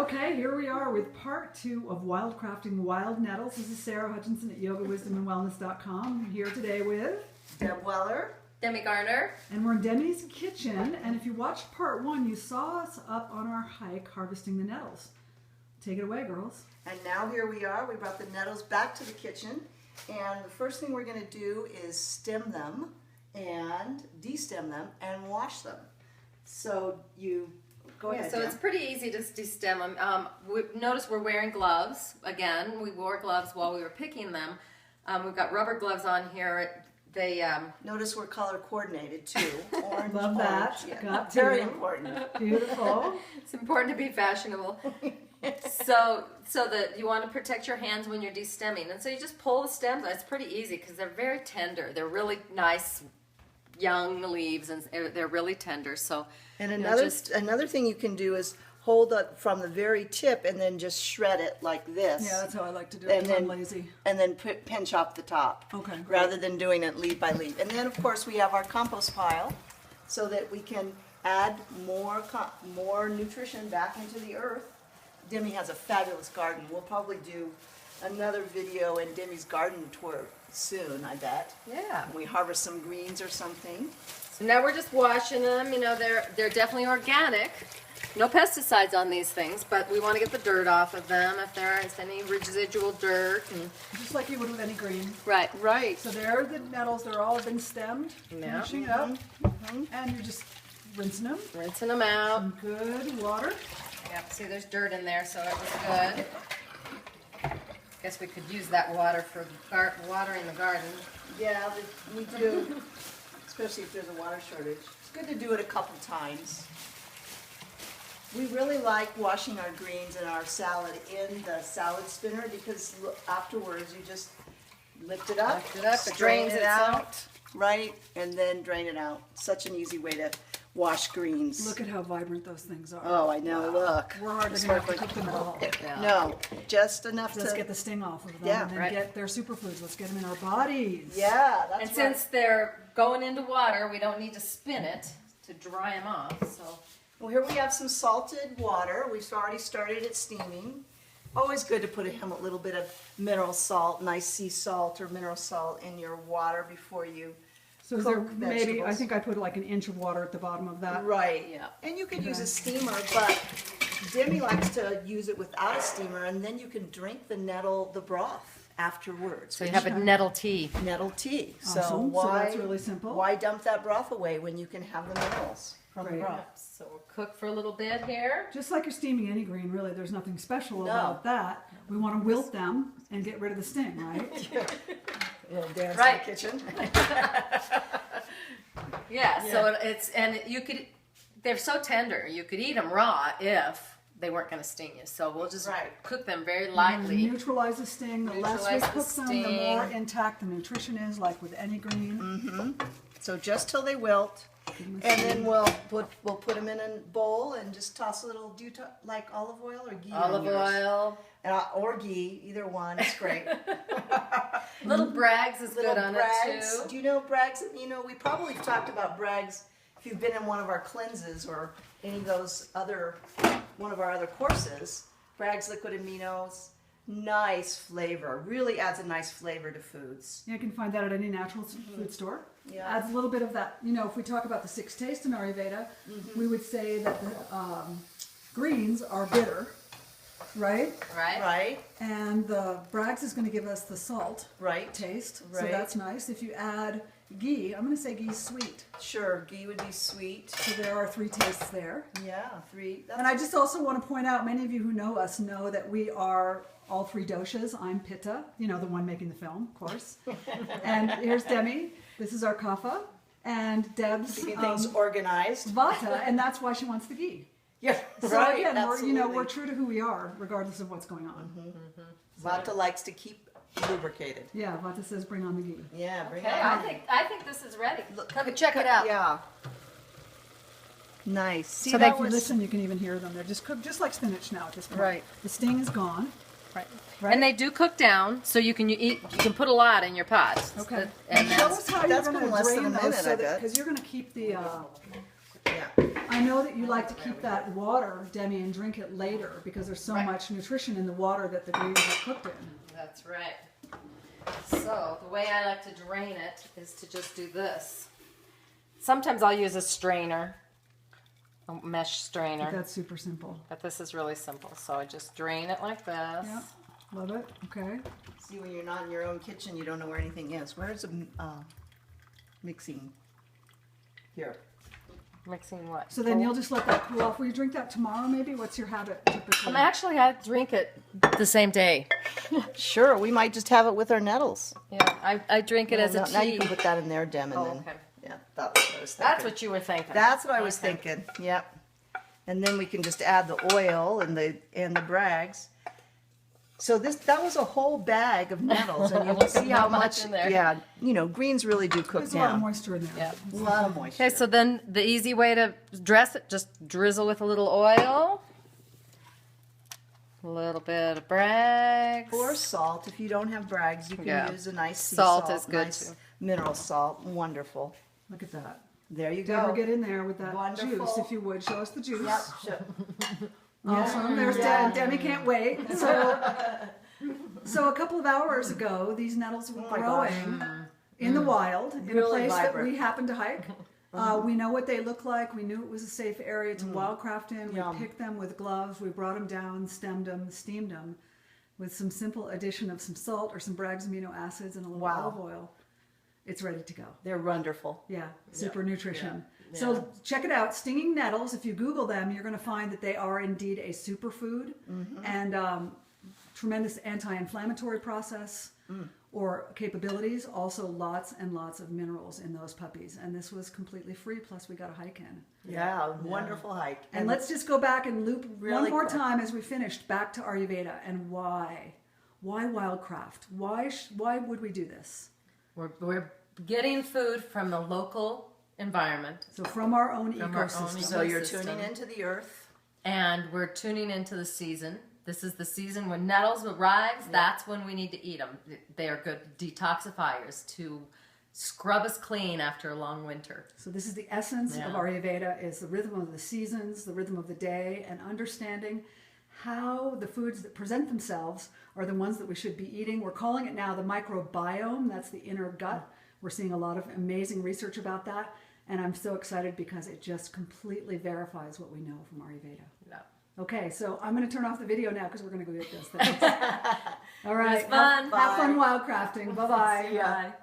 Okay, here we are with part 2 of Wildcrafting Wild Nettles. This is Sarah Hutchinson at yogawisdomandwellness.com. I'm here today with Deb Weller, Demi Garner, and we're in Demi's kitchen. And if you watched part 1, you saw us up on our hike harvesting the nettles. Take it away, girls. and now here we are. We brought the nettles back to the kitchen, and the first thing we're going to do is stem them and destem them and wash them. So you go ahead. So Deb. it's pretty easy to destem them. Notice we're wearing gloves. Again, we wore gloves while we were picking them. We've got rubber gloves on here. They Notice we're color coordinated too. Orange, Love that. orange. Yeah. Got Very to. important. Beautiful. It's important to be fashionable. so that you want to protect your hands when you're destemming, and so you just pull the stems. It's pretty easy because they're very tender. They're really nice young leaves, and they're really tender. So And you know, another thing you can do is hold it from the very tip and then just shred it like this. Yeah, that's how I like to do it And because I'm then- lazy. And then pinch off the top. Okay, great. Rather than doing it leaf by leaf. And then of course we have our compost pile so that we can add more nutrition back into the earth. Demi has a fabulous garden. We'll probably do another video in Demi's garden tour soon, I bet. yeah. We harvest some greens or something. So now we're just washing them. You know, they're definitely organic. No pesticides on these things, but we want to get the dirt off of them if there is any residual dirt. And, Just like you would with any green. right. Right. So there are the nettles. They're all been stemmed. Yeah. Finishing it up. And you're just rinsing them. Rinsing them out. Some good water. Yep, see there's dirt in there, so it was good. Guess we could use that water for watering the garden. Yeah, we do. Especially if there's a water shortage. It's good to do it a couple times. We really like washing our greens and our salad in the salad spinner because afterwards you just lift it up, Lift it up, it strain drains it itself. out, right, and then drain it out. Such an easy way to wash greens. Look at how vibrant those things are. Oh, I know. Look. We're hardly going to have to cook them at all. Yeah. No, just enough Let's to get the sting off of them Yeah, and then right. get their superfoods. Let's get them in our bodies. Yeah, that's And right. since they're going into water, we don't need to spin it to dry them off. So Well, here we have some salted water. We've already started it steaming. Always good to put a little bit of mineral salt, nice sea salt or mineral salt in your water before you So is there cook maybe, I vegetables. think I put like an inch of water at the bottom of that. Right. Yeah. And you could use a steamer, but Demi likes to use it without a steamer, and then you can drink the broth afterwards. you have a nettle tea. nettle tea. So Awesome. So why? that's really simple. Why dump that broth away when you can have the minerals from the Great. broth? So we'll cook for a little bit here. Just like you're steaming any green, really, there's nothing special No. about that. We want to wilt them and get rid of the sting, right? A little dance Right. in the kitchen. Yeah. So they're so tender. You could eat them raw if they weren't going to sting you. So we'll just Right. cook them very lightly. Neutralize the sting. The less we Neutralize the cook them, the sting. more intact the nutrition is, like with any green. So just till they wilt, and then we'll put them in a bowl and just toss a little. Do you like olive oil or ghee? on Olive yours? oil. Or ghee, either one. It's great. Little Bragg's is Little good on Bragg's. it too. Do you know Bragg's? You know, we probably talked about Bragg's if you've been in one of our cleanses or any of those one of our other courses. Bragg's liquid aminos, nice flavor. Really adds a nice flavor to foods. You can find that at any natural food store. Yeah. Adds a little bit of that, you know, if we talk about the 6 tastes in Ayurveda, we would say that the greens are bitter, right? Right. Right, And the Bragg's is going to give us the salt right. taste, so Right. that's nice. If you add ghee, I'm going to say ghee sweet. Sure, ghee would be sweet. So there are 3 tastes there. Yeah, 3. And I just also want to point out, many of you who know us know that we are all 3 doshas. I'm Pitta, you know, the one making the film, of course. And here's Demi. This is our kapha. And Deb's Keeping things organized. vata, and that's why she wants the ghee. Yeah, So right. again, absolutely. we're true to who we are, regardless of what's going on. Vata likes to keep lubricated. Yeah, vata says bring on the ghee. Yeah, bring Okay, it on. I think this is ready. Come and check it out. Yeah. Nice. See, So that if you was listen, you can even hear them. They're just cooked just like spinach now at this point. Right. The sting is gone. Right. Right. And they do cook down, so you can put a lot in your pot. Okay. And Show us how you're that's going been to less than drain a those, minute, I so bet. because you're going to keep the Yeah. I know that you like to keep that water, Demi, and drink it later because there's so Right. much nutrition in the water that the greens are cooked in. That's right. So the way I like to drain it is to just do this. Sometimes I'll use a strainer, a mesh strainer, But that's super simple. but this is really simple. So I just drain it like this. Yeah, love it. Okay. See, when you're not in your own kitchen, you don't know where anything is. Where's the mixing? Here. Mixing what? So then you'll just let that cool off. Will you drink that tomorrow maybe? What's your habit typically? I drink it the same day. Sure, we might just have it with our nettles. Yeah, I drink it as a tea. Now you can put that in there, Dem, and Oh, then. okay. Yeah, that was what I was thinking. That's what you were thinking. That's what I was Okay. thinking. Yep. And then we can just add the oil and the brags. So that was a whole bag of nettles, and you can see how much. in there. Yeah, greens really do cook There's a lot of down. moisture in there. Yeah. A lot of moisture. Okay, so then the easy way to dress it, just drizzle with a little oil, a little bit of brags. Or salt. If you don't have brags, you can Yeah. use a nice sea Salt salt. is good, nice too. mineral salt. Wonderful. Look at that. There you Deborah, go. get in there with that Wonderful. juice, if you would. Show us the juice. Yep. Sure. Awesome. There's Demi can't wait. So a couple of hours ago, these nettles were Oh my gosh. growing in the wild in a Really place that vibrant. we happened to hike. We know what they look like. We knew it was a safe area to wildcraft in. We Yum. picked them with gloves. We brought them down, stemmed them, steamed them with some simple addition of some salt or some Bragg's amino acids and a little Wow. olive oil. It's ready to go. They're wonderful. Yeah, super nutrition. Yeah. So check it out. Stinging nettles, if you Google them, you're going to find that they are indeed a superfood and tremendous anti-inflammatory process or capabilities. Also lots and lots of minerals in those puppies. And this was completely free, plus we got a hike in. Yeah, wonderful hike. And let's just go back and loop one Really more quick. time as we finished back to Ayurveda and why. Why wildcraft? Why would we do this? We're getting food from the local environment, So from our own From our own ecosystem. So you're ecosystem. tuning into the earth. and we're tuning into the season. This is the season when nettles arrives. That's when we need to eat them. They are good detoxifiers to scrub us clean after a long winter. So this is the essence of Yeah. Ayurveda, is the rhythm of the seasons, the rhythm of the day, and understanding how the foods that present themselves are the ones that we should be eating. We're calling it now the microbiome. That's the inner gut. We're seeing a lot of amazing research about that. And I'm so excited because it just completely verifies what we know from Ayurveda. No. Okay, so I'm going to turn off the video now because we're going to go get those things. All right. fun. Have fun wildcrafting. Bye-bye. See ya. Bye.